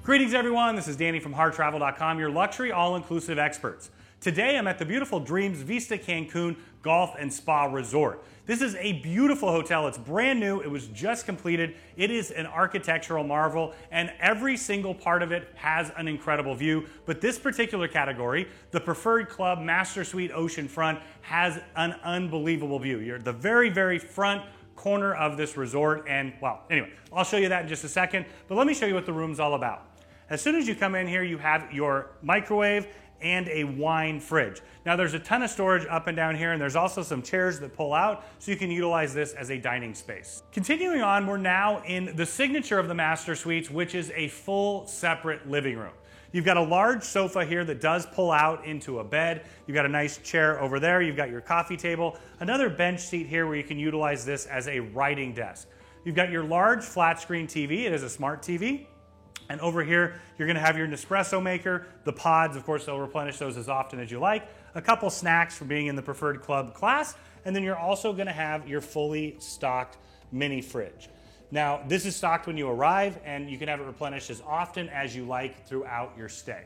Greetings everyone, this is Danny from HardTravel.com, your luxury all-inclusive experts. Today I'm at the beautiful Dreams Vista Cancun Golf and Spa Resort. This is a beautiful hotel, it's brand new, it was just completed, it is an architectural marvel, and every single part of it has an incredible view, but this particular category, the Preferred Club Master Suite Oceanfront, has an unbelievable view. You're at the very, very front corner of this resort, and well, anyway, I'll show you that in just a second, but let me show you what the room's all about. As soon as you come in here, you have your microwave and a wine fridge. Now there's a ton of storage up and down here, and there's also some chairs that pull out, so you can utilize this as a dining space. Continuing on, we're now in the signature of the Master Suites, which is a full separate living room. You've got a large sofa here that does pull out into a bed. You've got a nice chair over there. You've got your coffee table. Another bench seat here where you can utilize this as a writing desk. You've got your large flat screen TV. It is a smart TV. And over here, you're going to have your Nespresso maker, the pods, of course, they'll replenish those as often as you like, a couple snacks for being in the Preferred Club class, and then you're also going to have your fully stocked mini fridge. Now, this is stocked when you arrive, and you can have it replenished as often as you like throughout your stay.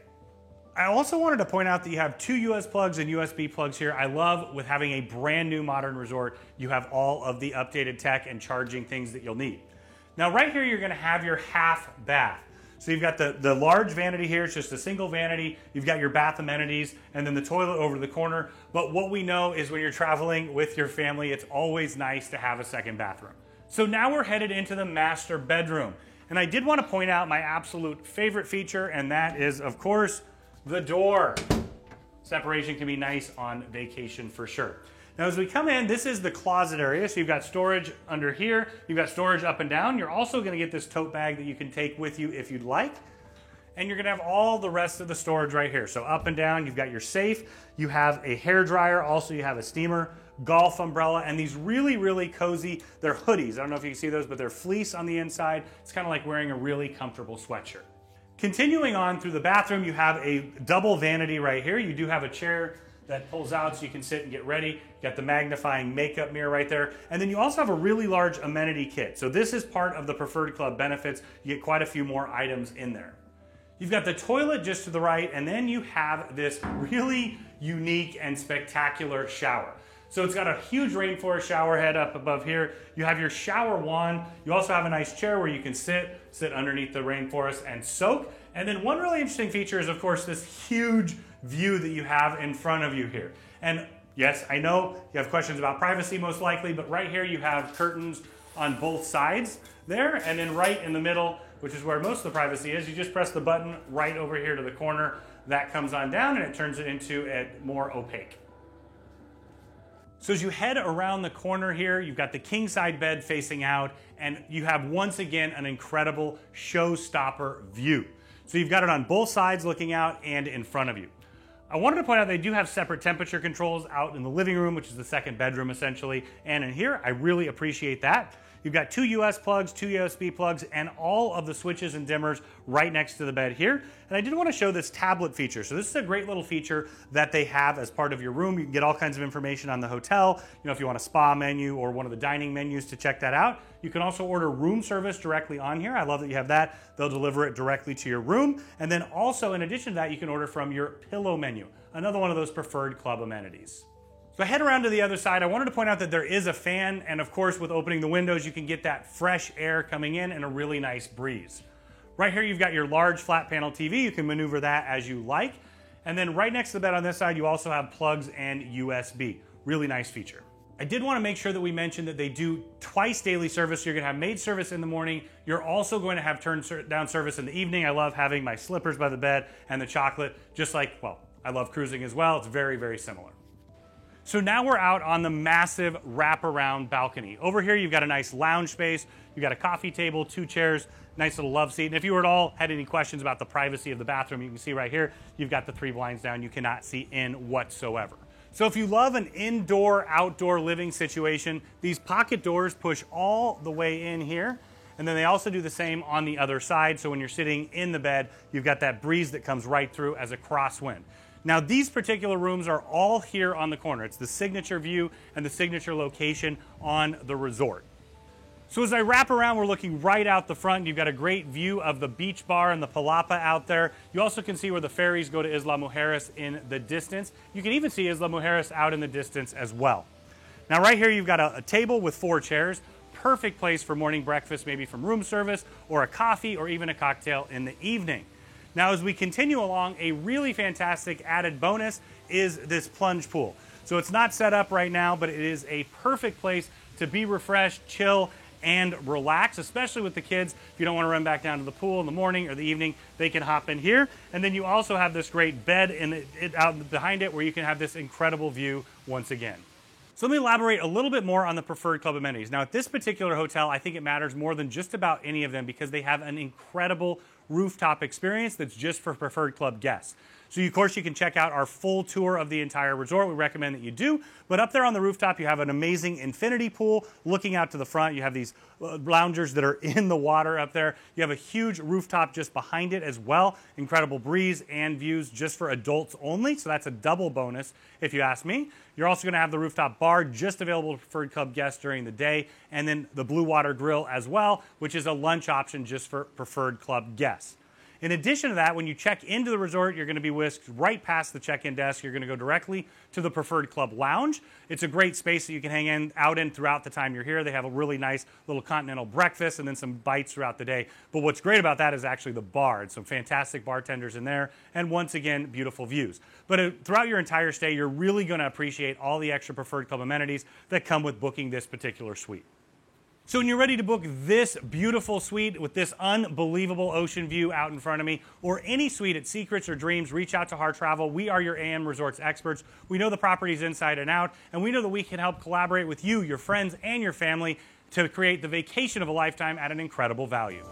I also wanted to point out that you have two US plugs and USB plugs here. I love with having a brand new modern resort, you have all of the updated tech and charging things that you'll need. Now, right here, you're going to have your half bath. So you've got the large vanity here, it's just a single vanity. You've got your bath amenities, and then the toilet over the corner. But what we know is when you're traveling with your family, it's always nice to have a second bathroom. So now we're headed into the master bedroom. And I did want to point out my absolute favorite feature, and that is, of course, the door. Separation can be nice on vacation for sure. Now as we come in, this is the closet area, so you've got storage under here, you've got storage up and down. You're also going to get this tote bag that you can take with you if you'd like. And you're going to have all the rest of the storage right here. So up and down, you've got your safe, you have a hair dryer, also you have a steamer, golf umbrella, and these really, really cozy, they're hoodies. I don't know if you can see those, but they're fleece on the inside. It's kind of like wearing a really comfortable sweatshirt. Continuing on through the bathroom, you have a double vanity right here. You do have a chair that pulls out so you can sit and get ready. You got the magnifying makeup mirror right there. And then you also have a really large amenity kit. So this is part of the Preferred Club benefits. You get quite a few more items in there. You've got the toilet just to the right, and then you have this really unique and spectacular shower. So it's got a huge rainforest shower head up above here. You have your shower wand. You also have a nice chair where you can sit underneath the rainforest and soak. And then one really interesting feature is, of course, this huge view that you have in front of you here. And yes, I know you have questions about privacy most likely, but right here you have curtains on both sides there, and then right in the middle, which is where most of the privacy is, you just press the button right over here to the corner. That comes on down and it turns it into a more opaque. So as you head around the corner here, you've got the king-side bed facing out, and you have once again an incredible showstopper view. So you've got it on both sides looking out and in front of you. I wanted to point out they do have separate temperature controls out in the living room, which is the second bedroom essentially, and in here. I really appreciate that. You've got two US plugs, two USB plugs, and all of the switches and dimmers right next to the bed here. And I did want to show this tablet feature. So this is a great little feature that they have as part of your room. You can get all kinds of information on the hotel. You know, if you want a spa menu or one of the dining menus to check that out. You can also order room service directly on here. I love that you have that. They'll deliver it directly to your room. And then also, in addition to that, you can order from your pillow menu, another one of those Preferred Club amenities. So I head around to the other side. I wanted to point out that there is a fan, and of course with opening the windows you can get that fresh air coming in and a really nice breeze. Right here you've got your large flat panel TV. You can maneuver that as you like. And then right next to the bed on this side you also have plugs and USB. Really nice feature. I did want to make sure that we mentioned that they do twice daily service. You're going to have maid service in the morning. You're also going to have turn down service in the evening. I love having my slippers by the bed and the chocolate, just like, well, I love cruising as well. It's very, very similar. So now we're out on the massive wraparound balcony. Over here you've got a nice lounge space, you've got a coffee table, two chairs, nice little love seat. And if you were at all had any questions about the privacy of the bathroom, you can see right here, you've got the 3 blinds down, you cannot see in whatsoever. So if you love an indoor-outdoor living situation, these pocket doors push all the way in here. And then they also do the same on the other side. So when you're sitting in the bed, you've got that breeze that comes right through as a crosswind. Now these particular rooms are all here on the corner. It's the signature view and the signature location on the resort. So as I wrap around, we're looking right out the front. You've got a great view of the beach bar and the Palapa out there. You also can see where the ferries go to Isla Mujeres in the distance. You can even see Isla Mujeres out in the distance as well. Now right here, you've got a table with 4 chairs. Perfect place for morning breakfast, maybe from room service, or a coffee, or even a cocktail in the evening. Now as we continue along, a really fantastic added bonus is this plunge pool. So it's not set up right now, but it is a perfect place to be refreshed, chill, and relax, especially with the kids. If you don't want to run back down to the pool in the morning or the evening, they can hop in here. And then you also have this great bed out behind it where you can have this incredible view once again. So let me elaborate a little bit more on the Preferred Club amenities. Now at this particular hotel, I think it matters more than just about any of them because they have an incredible rooftop experience that's just for Preferred Club guests. So of course you can check out our full tour of the entire resort. We recommend that you do. But up there on the rooftop, you have an amazing infinity pool looking out to the front. You have these loungers that are in the water up there. You have a huge rooftop just behind it as well. Incredible breeze and views just for adults only. So that's a double bonus if you ask me. You're also going to have the rooftop bar just available to Preferred Club guests during the day. And then the Blue Water Grill as well, which is a lunch option just for Preferred Club guests. In addition to that, when you check into the resort, you're going to be whisked right past the check-in desk. You're going to go directly to the Preferred Club Lounge. It's a great space that you can hang out in throughout the time you're here. They have a really nice little continental breakfast and then some bites throughout the day. But what's great about that is actually the bar. It's some fantastic bartenders in there. And once again, beautiful views. But throughout your entire stay, you're really going to appreciate all the extra Preferred Club amenities that come with booking this particular suite. So when you're ready to book this beautiful suite with this unbelievable ocean view out in front of me, or any suite at Secrets or Dreams, reach out to Hart Travel. We are your AM Resorts experts. We know the properties inside and out, and we know that we can help collaborate with you, your friends, and your family to create the vacation of a lifetime at an incredible value.